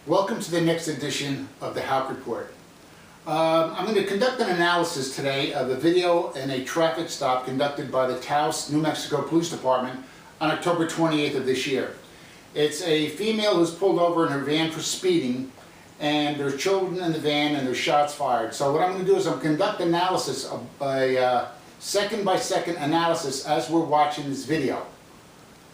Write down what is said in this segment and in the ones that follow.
Welcome to the next edition of the Houck Report. I'm going to conduct an analysis today of a video and a traffic stop conducted by the Taos, New Mexico Police Department on October 28th of this year. It's a female who's pulled over in her van for speeding, and there's children in the van and there's shots fired. So what I'm going to do is I'm going to conduct analysis of a second-by-second analysis as we're watching this video.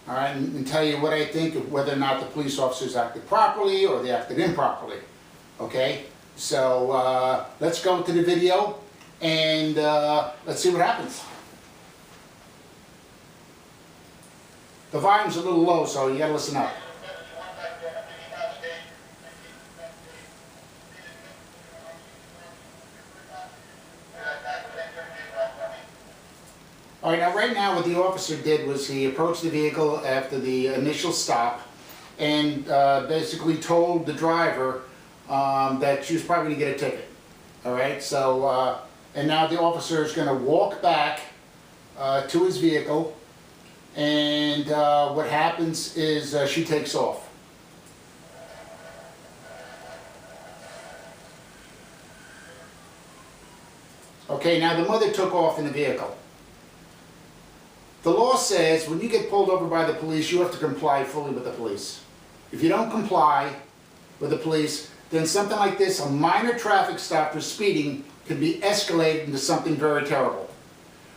All right, and tell you what I think of whether or not the police officers acted properly or they acted improperly. Okay, so let's go to the video and let's see what happens. The volume's a little low, so you gotta listen up. All right, now right now what the officer did was he approached the vehicle after the initial stop and basically told the driver that she was probably going to get a ticket. All right, so and now the officer is going to walk back to his vehicle, and what happens is she takes off. Okay, now the mother took off in the vehicle. The law says when you get pulled over by the police, you have to comply fully with the police. If you don't comply with the police, then something like this, a minor traffic stop for speeding, can be escalated into something very terrible.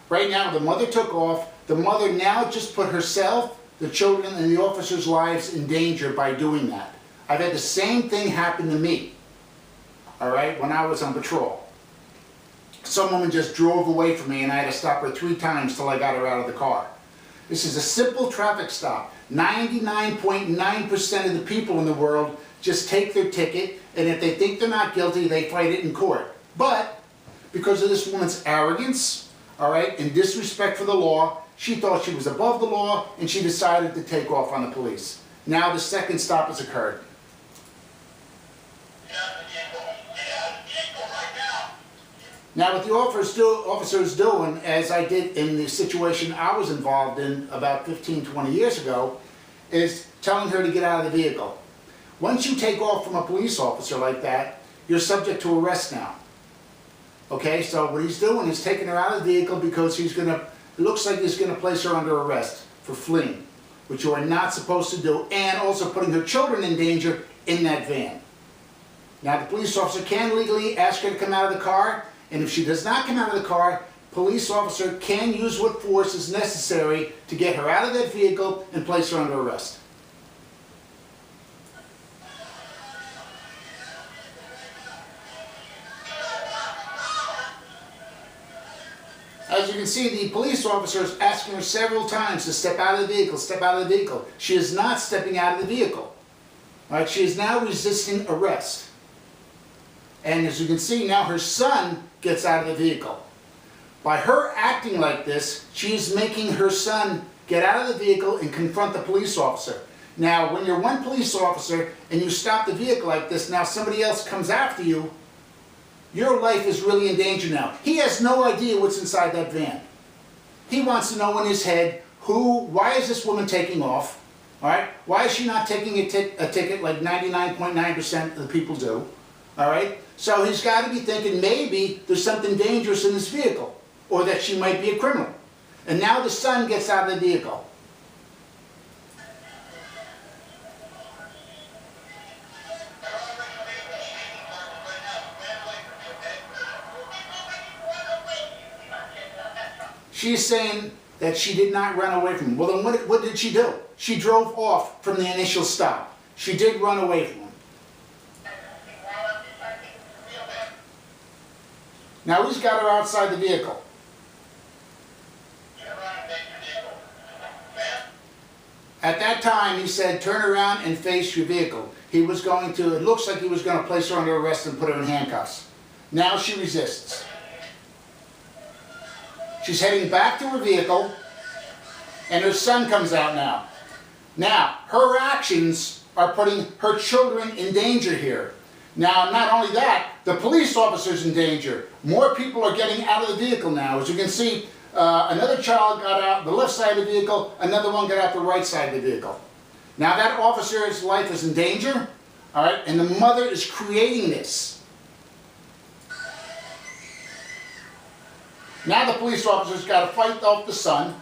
Right now, the mother took off. The mother now just put herself, the children, and the officers' lives in danger by doing that. I've had the same thing happen to me, all right, when I was on patrol. Some woman just drove away from me and I had to stop her 3 times till I got her out of the car. This is a simple traffic stop. 99.9% of the people in the world just take their ticket, and if they think they're not guilty, they fight it in court. But because of this woman's arrogance, all right, and disrespect for the law, she thought she was above the law and she decided to take off on the police. Now the second stop has occurred. Now what the officer is doing, as I did in the situation I was involved in about 15-20 years ago, is telling her to get out of the vehicle. Once you take off from a police officer like that, you're subject to arrest now. Okay, so what he's doing is taking her out of the vehicle because it looks like he's going to place her under arrest for fleeing, which you are not supposed to do, and also putting her children in danger in that van. Now the police officer can legally ask her to come out of the car, and if she does not come out of the car, police officer can use what force is necessary to get her out of that vehicle and place her under arrest. As you can see, the police officer is asking her several times to step out of the vehicle, step out of the vehicle. She is not stepping out of the vehicle. All right, she is now resisting arrest. And as you can see, now her son gets out of the vehicle. By her acting like this, she's making her son get out of the vehicle and confront the police officer. Now, when you're one police officer and you stop the vehicle like this, now somebody else comes after you, your life is really in danger now. He has no idea what's inside that van. He wants to know in his head, why is this woman taking off? All right? Why is she not taking a ticket like 99.9% of the people do? All right? So he's got to be thinking maybe there's something dangerous in this vehicle, or that she might be a criminal. And now the son gets out of the vehicle. She's saying that she did not run away from him. Well, then what did she do? She drove off from the initial stop. She did run away from him. Now he's got her outside the vehicle. At that time, he said, turn around and face your vehicle. He was going to, it looks like he was going to place her under arrest and put her in handcuffs. Now she resists. She's heading back to her vehicle, and her son comes out now. Now, her actions are putting her children in danger here. Now, not only that, the police officer's in danger. More people are getting out of the vehicle now. As you can see, another child got out the left side of the vehicle, another one got out the right side of the vehicle. Now that officer's life is in danger. All right, and the mother is creating this. Now the police officer's got to fight off the son.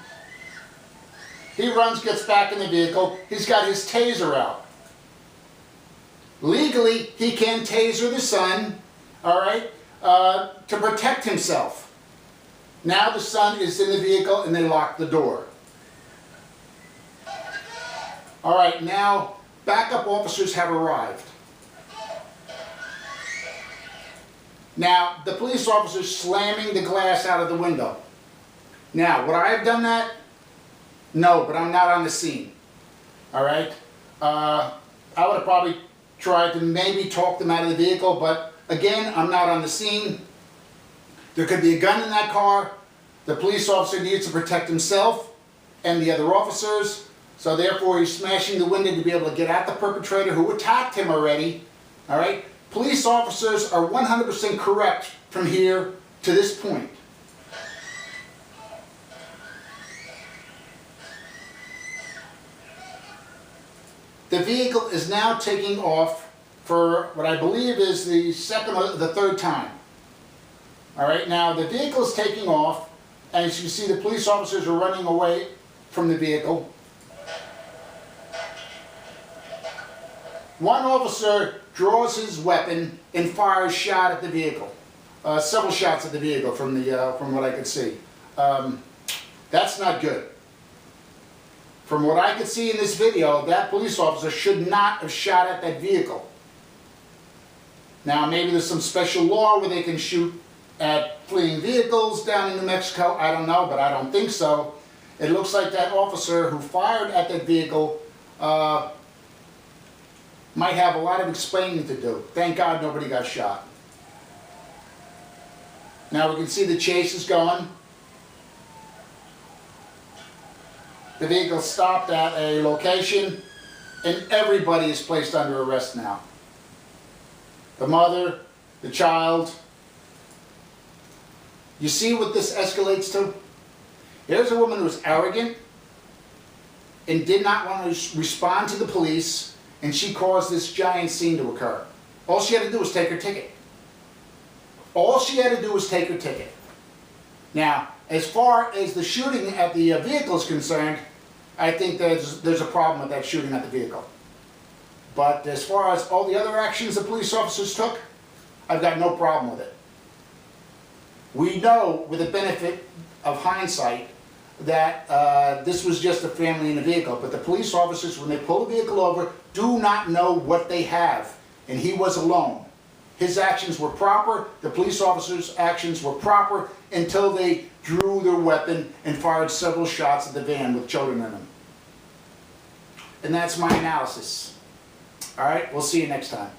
He runs, gets back in the vehicle. He's got his taser out. Legally, he can taser the son, all right, to protect himself. Now the son is in the vehicle and they lock the door. All right, now backup officers have arrived. Now, the police officer's slamming the glass out of the window. Now, would I have done that? No, but I'm not on the scene. All right? I would have probably tried to maybe talk them out of the vehicle, but again, I'm not on the scene. There could be a gun in that car. The police officer needs to protect himself and the other officers, so therefore he's smashing the window to be able to get at the perpetrator who attacked him already. All right? Police officers are 100% correct from here to this point. The vehicle is now taking off for what I believe is the second or the third time. All right, now the vehicle is taking off, and as you see, the police officers are running away from the vehicle. One officer draws his weapon and fires a shot at the vehicle. Several shots at the vehicle from what I could see. That's not good. From what I could see in this video, that police officer should not have shot at that vehicle. Now, maybe there's some special law where they can shoot at fleeing vehicles down in New Mexico. I don't know, but I don't think so. It looks like that officer who fired at that vehicle might have a lot of explaining to do. Thank God nobody got shot. Now we can see the chase is going. The vehicle stopped at a location, and everybody is placed under arrest now. The mother, the child. You see what this escalates to? Here's a woman who was arrogant and did not want to respond to the police, and she caused this giant scene to occur. All she had to do was take her ticket. All she had to do was take her ticket. Now, as far as the shooting at the vehicle is concerned, I think there's a problem with that shooting at the vehicle. But as far as all the other actions the police officers took, I've got no problem with it. We know, with the benefit of hindsight, that this was just a family in a vehicle, but the police officers, when they pull the vehicle over, do not know what they have, and he was alone. His actions were proper, the police officers' actions were proper, until they drew their weapon and fired several shots at the van with children in them. And that's my analysis. All right, we'll see you next time.